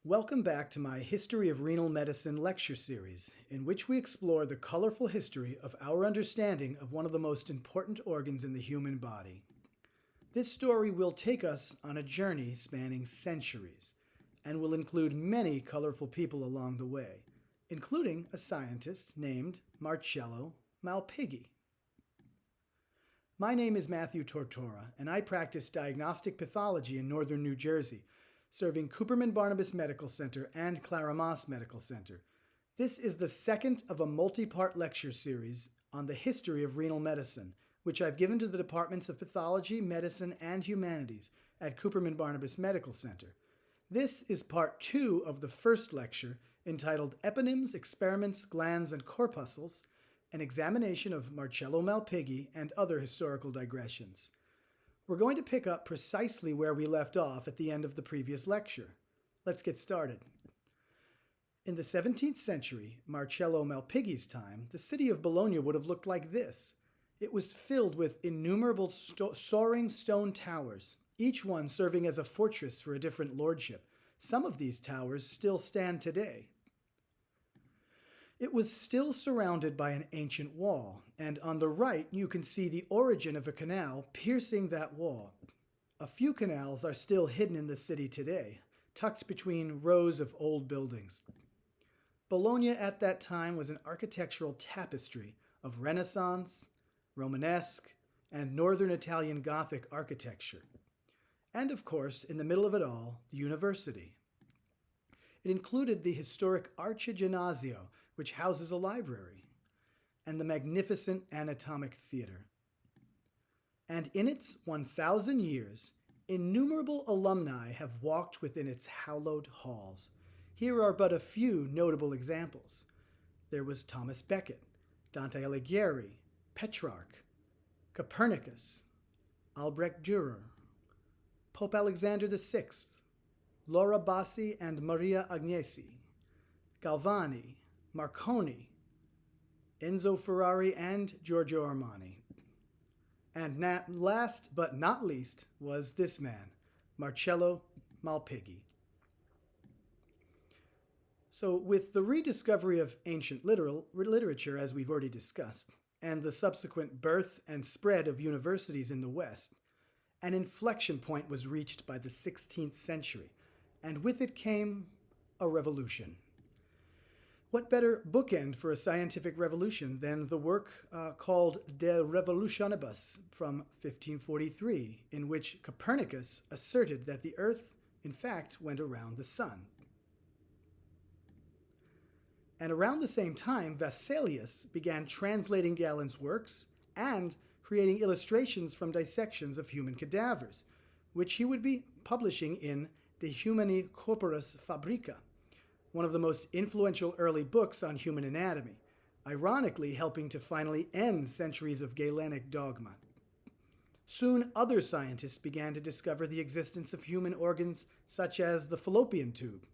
Welcome back to my History of Renal Medicine lecture series, in which we explore the colorful history of our understanding of one of the most important organs in the human body. This story will take us on a journey spanning centuries, and will include many colorful people along the way, including a scientist named Marcello Malpighi. My name is Matthew Tortora, and I practice diagnostic pathology in northern New Jersey, serving Cooperman-Barnabas Medical Center and Clara Moss Medical Center. This is the second of a multi-part lecture series on the history of renal medicine, which I've given to the departments of pathology, medicine, and humanities at Cooperman-Barnabas Medical Center. This is part 2 of the first lecture, entitled Eponyms, Experiments, Glands, and Corpuscles, an examination of Marcello Malpighi and other historical digressions. We're going to pick up precisely where we left off at the end of the previous lecture. Let's get started. In the 17th century, Marcello Malpighi's time, the city of Bologna would have looked like this. It was filled with innumerable soaring stone towers, each one serving as a fortress for a different lordship. Some of these towers still stand today. It was still surrounded by an ancient wall, and on the right you can see the origin of a canal piercing that wall. A few canals are still hidden in the city today, tucked between rows of old buildings. Bologna at that time was an architectural tapestry of Renaissance, Romanesque, and Northern Italian Gothic architecture. And of course, in the middle of it all, the university. It included the historic Archiginnasio, which houses a library, and the magnificent anatomic theater. And in its 1,000 years, innumerable alumni have walked within its hallowed halls. Here are but a few notable examples. There was Thomas Becket, Dante Alighieri, Petrarch, Copernicus, Albrecht Dürer, Pope Alexander VI, Laura Bassi and Maria Agnesi, Galvani, Marconi, Enzo Ferrari, and Giorgio Armani. And last but not least was this man, Marcello Malpighi. So with the rediscovery of ancient literature, as we've already discussed, and the subsequent birth and spread of universities in the West, an inflection point was reached by the 16th century, and with it came a revolution. What better bookend for a scientific revolution than the work called De Revolutionibus from 1543, in which Copernicus asserted that the Earth, in fact, went around the sun. And around the same time, Vesalius began translating Galen's works and creating illustrations from dissections of human cadavers, which he would be publishing in De Humani Corporis Fabrica, one of the most influential early books on human anatomy, ironically helping to finally end centuries of Galenic dogma. Soon, other scientists began to discover the existence of human organs such as the fallopian tube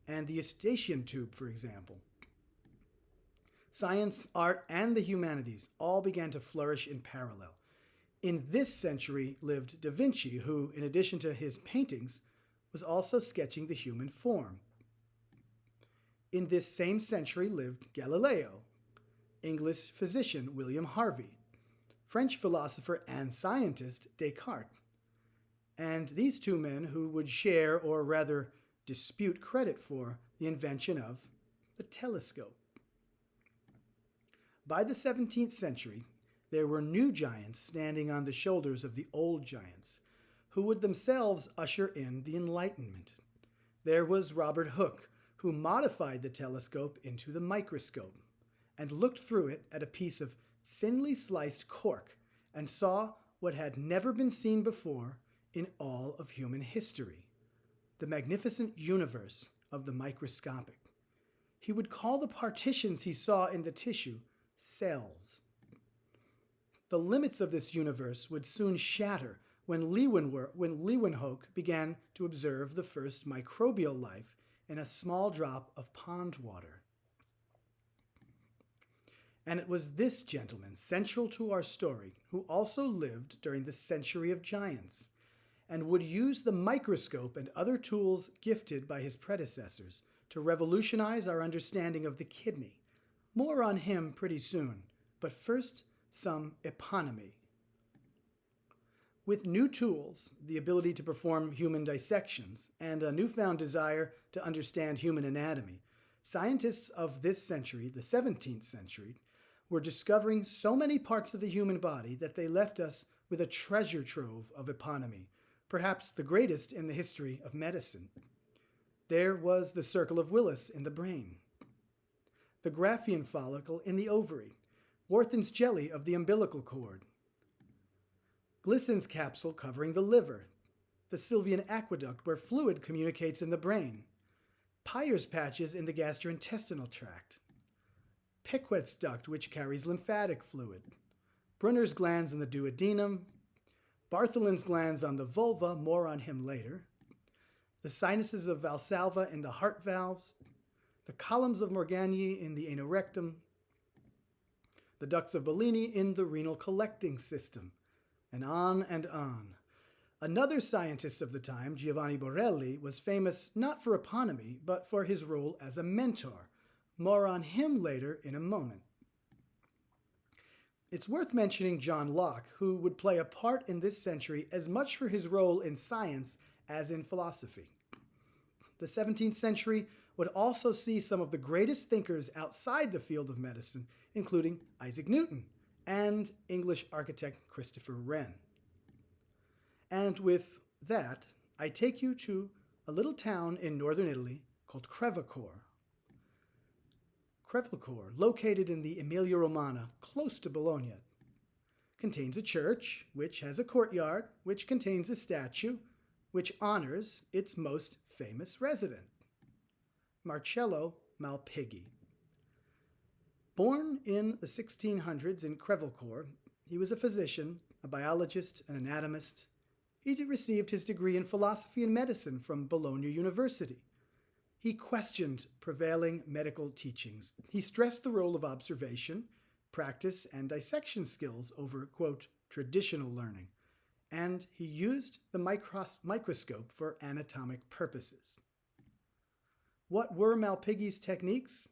and the eustachian tube, for example. Science, art, and the humanities all began to flourish in parallel. In this century lived Da Vinci, who, in addition to his paintings, was also sketching the human form. In this same century lived Galileo, English physician William Harvey, French philosopher and scientist Descartes, and these two men who would share, or rather dispute credit for, the invention of the telescope. By the 17th century, there were new giants standing on the shoulders of the old giants, who would themselves usher in the Enlightenment. There was Robert Hooke, who modified the telescope into the microscope and looked through it at a piece of thinly sliced cork and saw what had never been seen before in all of human history, the magnificent universe of the microscopic. He would call the partitions he saw in the tissue cells. The limits of this universe would soon shatter when Leeuwenhoek began to observe the first microbial life in a small drop of pond water. And it was this gentleman, central to our story, who also lived during the Century of Giants, and would use the microscope and other tools gifted by his predecessors to revolutionize our understanding of the kidney. More on him pretty soon, but first, some eponymy. With new tools, the ability to perform human dissections, and a newfound desire to understand human anatomy, scientists of this century, the 17th century, were discovering so many parts of the human body that they left us with a treasure trove of eponymy, perhaps the greatest in the history of medicine. There was the circle of Willis in the brain, the Graafian follicle in the ovary, Wharton's jelly of the umbilical cord, Glisson's capsule covering the liver, the Sylvian aqueduct where fluid communicates in the brain, Peyer's patches in the gastrointestinal tract, Piquet's duct which carries lymphatic fluid, Brunner's glands in the duodenum, Bartholin's glands on the vulva, more on him later, the sinuses of Valsalva in the heart valves, the columns of Morgagni in the anorectum, the ducts of Bellini in the renal collecting system, and on and on. Another scientist of the time, Giovanni Borelli, was famous not for eponymy, but for his role as a mentor. More on him later in a moment. It's worth mentioning John Locke, who would play a part in this century as much for his role in science as in philosophy. The 17th century would also see some of the greatest thinkers outside the field of medicine, including Isaac Newton and English architect Christopher Wren. And with that, I take you to a little town in northern Italy called Crevecoeur. Crevecoeur, located in the Emilia-Romagna, close to Bologna, contains a church, which has a courtyard, which contains a statue, which honors its most famous resident, Marcello Malpighi. Born in the 1600s in Crevecoeur, he was a physician, a biologist, an anatomist. He received his degree in philosophy and medicine from Bologna University. He questioned prevailing medical teachings. He stressed the role of observation, practice, and dissection skills over, quote, traditional learning. And he used the microscope for anatomic purposes. What were Malpighi's techniques?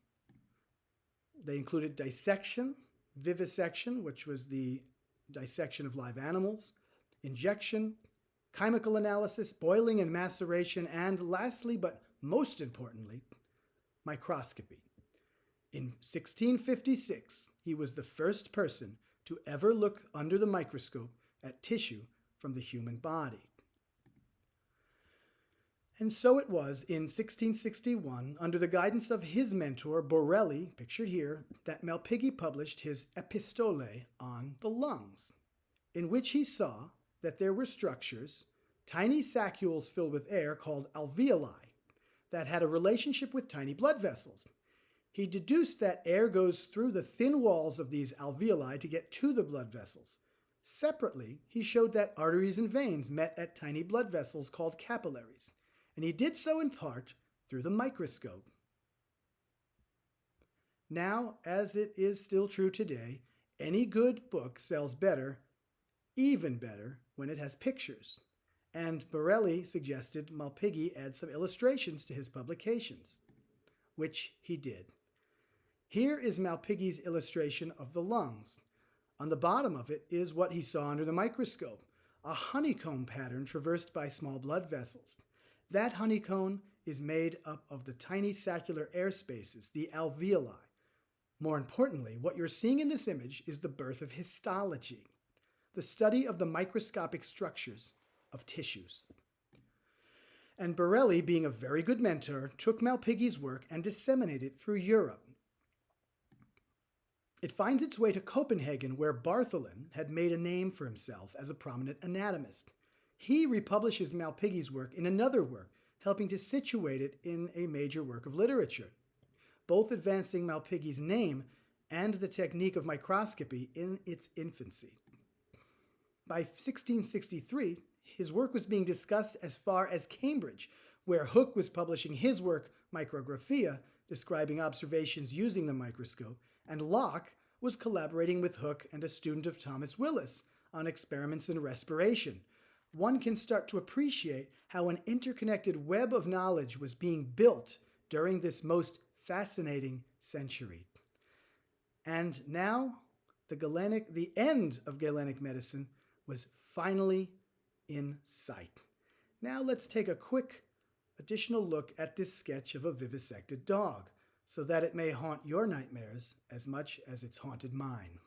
They included dissection, vivisection, which was the dissection of live animals, injection, chemical analysis, boiling and maceration, and lastly, but most importantly, microscopy. In 1656, he was the first person to ever look under the microscope at tissue from the human body. And so it was in 1661, under the guidance of his mentor, Borelli, pictured here, that Malpighi published his Epistolae on the lungs, in which he saw that there were structures, tiny saccules filled with air called alveoli, that had a relationship with tiny blood vessels. He deduced that air goes through the thin walls of these alveoli to get to the blood vessels. Separately, he showed that arteries and veins met at tiny blood vessels called capillaries, and he did so in part through the microscope. Now, as it is still true today, any good book sells better, even better, when it has pictures. And Borelli suggested Malpighi add some illustrations to his publications, which he did. Here is Malpighi's illustration of the lungs. On the bottom of it is what he saw under the microscope, a honeycomb pattern traversed by small blood vessels. That honeycomb is made up of the tiny saccular air spaces, the alveoli. More importantly, what you're seeing in this image is the birth of histology, the study of the microscopic structures of tissues. And Borelli, being a very good mentor, took Malpighi's work and disseminated it through Europe. It finds its way to Copenhagen, where Bartholin had made a name for himself as a prominent anatomist. He republishes Malpighi's work in another work, helping to situate it in a major work of literature, both advancing Malpighi's name and the technique of microscopy in its infancy. By 1663, his work was being discussed as far as Cambridge, where Hooke was publishing his work, Micrographia, describing observations using the microscope, and Locke was collaborating with Hooke and a student of Thomas Willis on experiments in respiration. one can start to appreciate how an interconnected web of knowledge was being built during this most fascinating century. And now, the end of Galenic medicine was finally in sight. Now let's take a quick additional look at this sketch of a vivisected dog, so that it may haunt your nightmares as much as it's haunted mine.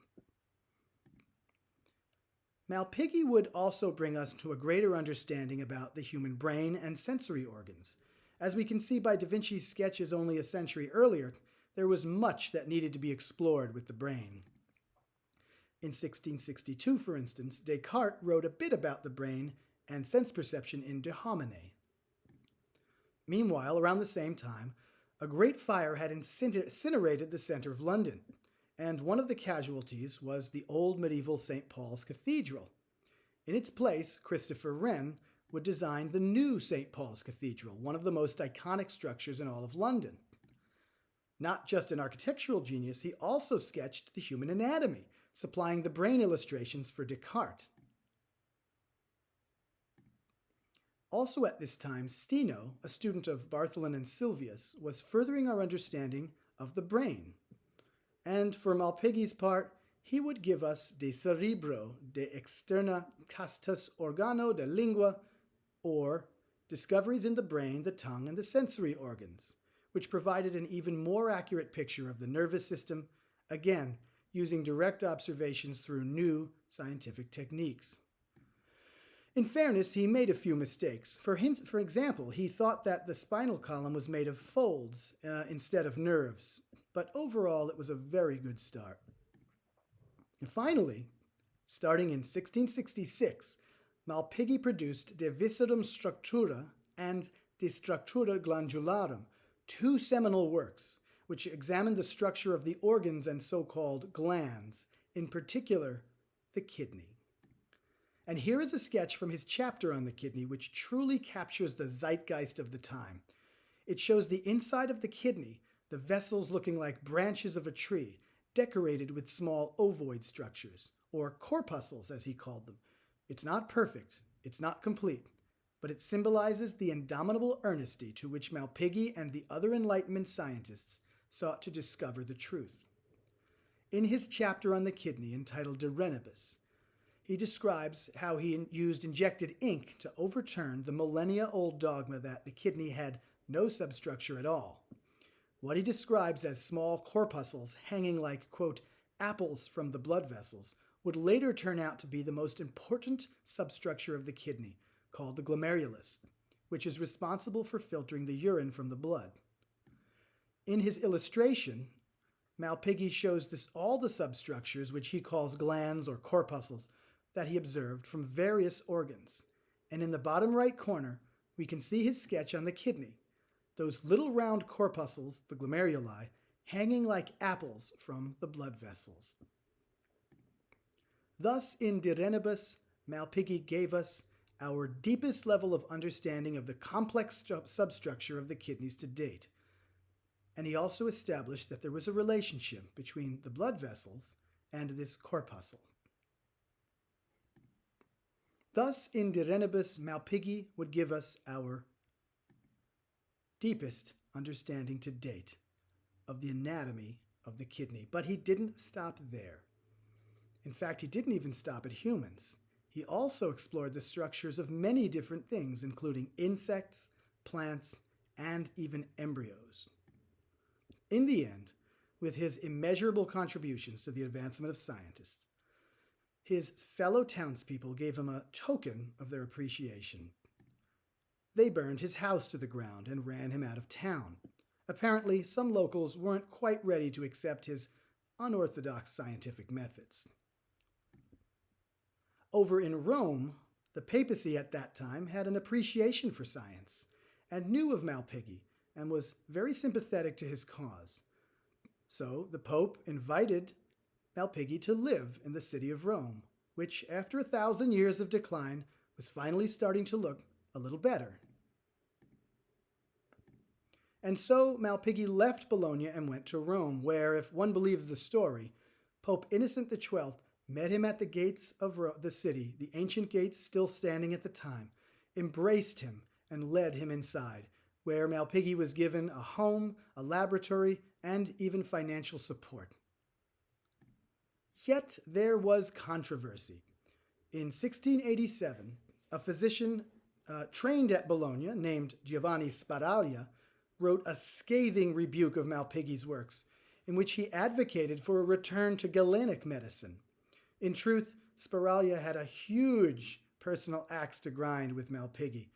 Malpighi would also bring us to a greater understanding about the human brain and sensory organs. As we can see by Da Vinci's sketches only a century earlier, there was much that needed to be explored with the brain. In 1662, for instance, Descartes wrote a bit about the brain and sense perception in De Homine. Meanwhile, around the same time, a great fire had incinerated the center of London, and one of the casualties was the old medieval St. Paul's Cathedral. In its place, Christopher Wren would design the new St. Paul's Cathedral, one of the most iconic structures in all of London. Not just an architectural genius, he also sketched the human anatomy, supplying the brain illustrations for Descartes. Also at this time, Steno, a student of Bartholin and Sylvius, was furthering our understanding of the brain. And for Malpighi's part, he would give us De Cerebro, De Externa Castus Organo de Lingua, or Discoveries in the Brain, the Tongue, and the Sensory Organs, which provided an even more accurate picture of the nervous system, again, using direct observations through new scientific techniques. In fairness, he made a few mistakes. For example, he thought that the spinal column was made of folds instead of nerves, but overall it was a very good start. And finally, starting in 1666, Malpighi produced De Viscerum Structura and De Structura Glandularum, two seminal works which examined the structure of the organs and so-called glands, in particular, the kidney. And here is a sketch from his chapter on the kidney, which truly captures the zeitgeist of the time. It shows the inside of the kidney, the vessels looking like branches of a tree, decorated with small ovoid structures, or corpuscles as he called them. It's not perfect, it's not complete, but it symbolizes the indomitable earnesty to which Malpighi and the other Enlightenment scientists sought to discover the truth. In his chapter on the kidney, entitled De Renibus, he describes how he used injected ink to overturn the millennia-old dogma that the kidney had no substructure at all. What he describes as small corpuscles hanging like, quote, apples from the blood vessels would later turn out to be the most important substructure of the kidney, called the glomerulus, which is responsible for filtering the urine from the blood. In his illustration, Malpighi shows all the substructures, which he calls glands or corpuscles, that he observed from various organs. And in the bottom right corner, we can see his sketch on the kidney, those little round corpuscles, the glomeruli, hanging like apples from the blood vessels. Thus, in De Renibus, Malpighi gave us our deepest level of understanding of the complex substructure of the kidneys to date. And he also established that there was a relationship between the blood vessels and this corpuscle. Thus, in De Renibus, Malpighi would give us our deepest understanding to date of the anatomy of the kidney. But he didn't stop there. In fact, he didn't even stop at humans. He also explored the structures of many different things, including insects, plants, and even embryos. In the end, with his immeasurable contributions to the advancement of scientists, his fellow townspeople gave him a token of their appreciation. They burned his house to the ground and ran him out of town. Apparently, some locals weren't quite ready to accept his unorthodox scientific methods. Over in Rome, the papacy at that time had an appreciation for science and knew of Malpighi and was very sympathetic to his cause. So the Pope invited Malpighi to live in the city of Rome, which, after 1,000 years of decline, was finally starting to look a little better. And so Malpighi left Bologna and went to Rome, where, if one believes the story, Pope Innocent XII met him at the gates of the city, the ancient gates still standing at the time, embraced him, and led him inside, where Malpighi was given a home, a laboratory, and even financial support. Yet there was controversy. In 1687, a physician trained at Bologna named Giovanni Sbaraglia wrote a scathing rebuke of Malpighi's works, in which he advocated for a return to Galenic medicine. In truth, Sbaraglia had a huge personal axe to grind with Malpighi.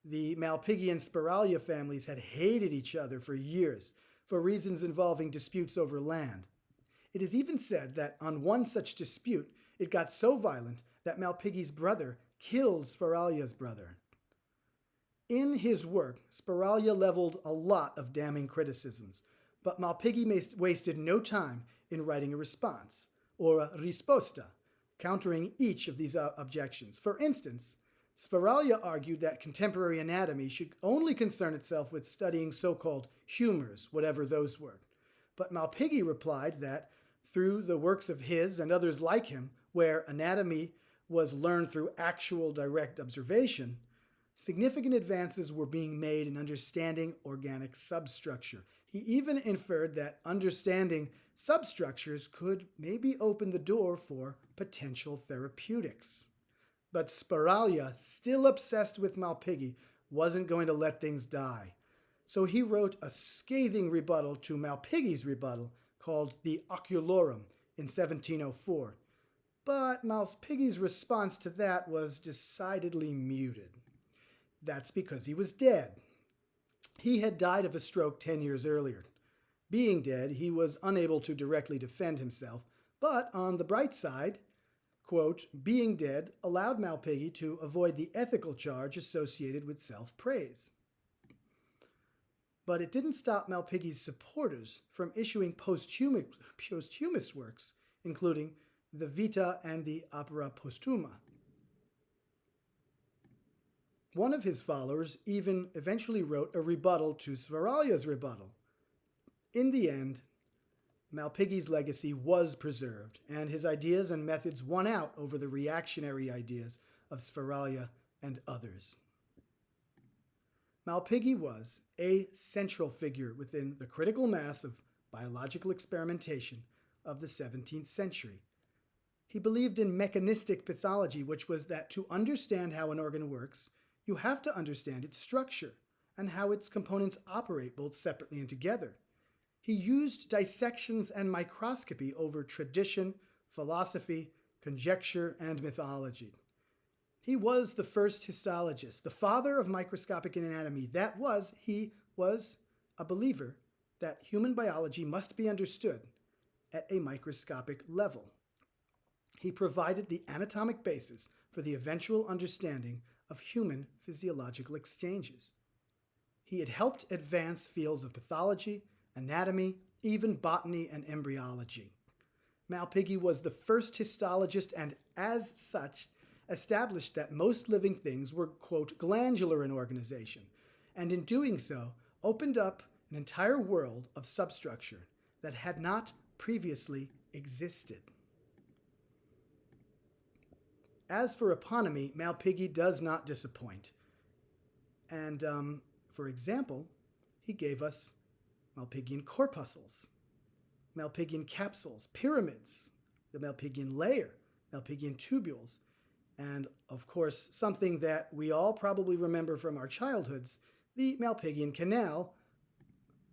The Malpighi and Sbaraglia families had hated each other for years, for reasons involving disputes over land. It is even said that on one such dispute, it got so violent that Malpighi's brother killed Sparaglia's brother. In his work, Sbaraglia leveled a lot of damning criticisms, but Malpighi wasted no time in writing a response, or a risposta, countering each of these objections. For instance, Sbaraglia argued that contemporary anatomy should only concern itself with studying so-called humors, whatever those were. But Malpighi replied that through the works of his and others like him, where anatomy was learned through actual direct observation, significant advances were being made in understanding organic substructure. He even inferred that understanding substructures could maybe open the door for potential therapeutics. But Sbaraglia, still obsessed with Malpighi, wasn't going to let things die. So he wrote a scathing rebuttal to Malpighi's rebuttal called the Oculorum in 1704. But Malpighi's response to that was decidedly muted. That's because he was dead. He had died of a stroke 10 years earlier. Being dead, he was unable to directly defend himself, but on the bright side, quote, being dead allowed Malpighi to avoid the ethical charge associated with self-praise. But it didn't stop Malpighi's supporters from issuing posthumous works, including the Vita and the Opera Postuma. One of his followers even eventually wrote a rebuttal to Sbaraglia's rebuttal. In the end, Malpighi's legacy was preserved, and his ideas and methods won out over the reactionary ideas of Sbaraglia and others. Malpighi was a central figure within the critical mass of biological experimentation of the 17th century. He believed in mechanistic pathology, which was that to understand how an organ works, you have to understand its structure and how its components operate both separately and together. He used dissections and microscopy over tradition, philosophy, conjecture, and mythology. He was the first histologist, the father of microscopic anatomy. He was a believer that human biology must be understood at a microscopic level. He provided the anatomic basis for the eventual understanding of human physiological exchanges. He had helped advance fields of pathology, anatomy, even botany and embryology. Malpighi was the first histologist and, as such, established that most living things were, quote, glandular in organization, and in doing so, opened up an entire world of substructure that had not previously existed. As for eponemy, Malpighi does not disappoint. And, for example, he gave us Malpighian corpuscles, Malpighian capsules, pyramids, the Malpighian layer, Malpighian tubules, and, of course, something that we all probably remember from our childhoods, the Malpighian canal,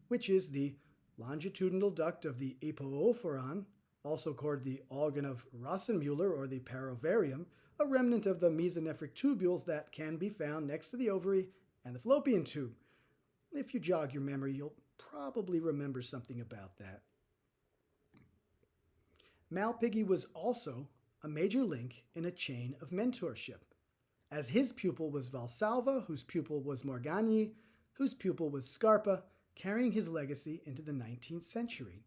which is the longitudinal duct of the epoophoron, also called the organ of Rosenmuller or the parovarium, a remnant of the mesonephric tubules that can be found next to the ovary and the fallopian tube. If you jog your memory, you'll probably remember something about that. Malpighi was also a major link in a chain of mentorship, as his pupil was Valsalva, whose pupil was Morgagni, whose pupil was Scarpa, carrying his legacy into the 19th century.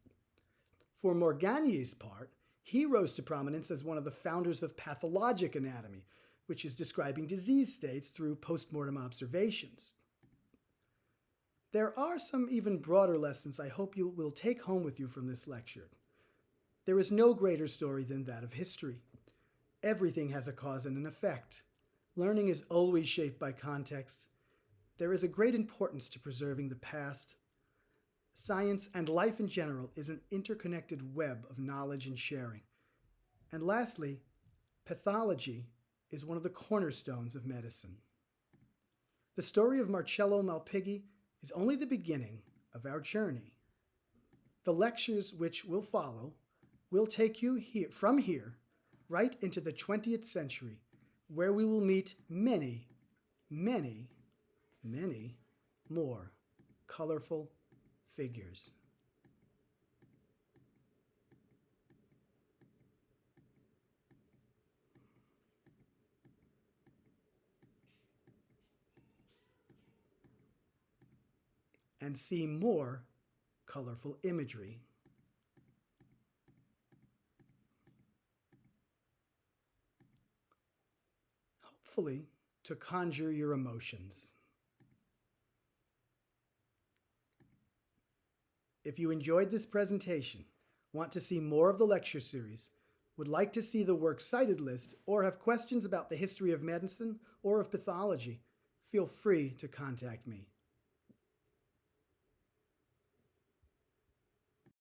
For Morgagni's part, he rose to prominence as one of the founders of pathologic anatomy, which is describing disease states through postmortem observations. There are some even broader lessons I hope you will take home with you from this lecture. There is no greater story than that of history. Everything has a cause and an effect. Learning is always shaped by context. There is a great importance to preserving the past. Science and life in general is an interconnected web of knowledge and sharing. And lastly, pathology is one of the cornerstones of medicine. The story of Marcello Malpighi is only the beginning of our journey. The lectures which will follow will take you from here right into the 20th century, where we will meet many, many, many more colorful figures. And see more colorful imagery. Hopefully, to conjure your emotions. If you enjoyed this presentation, want to see more of the lecture series, would like to see the works cited list, or have questions about the history of medicine or of pathology, feel free to contact me.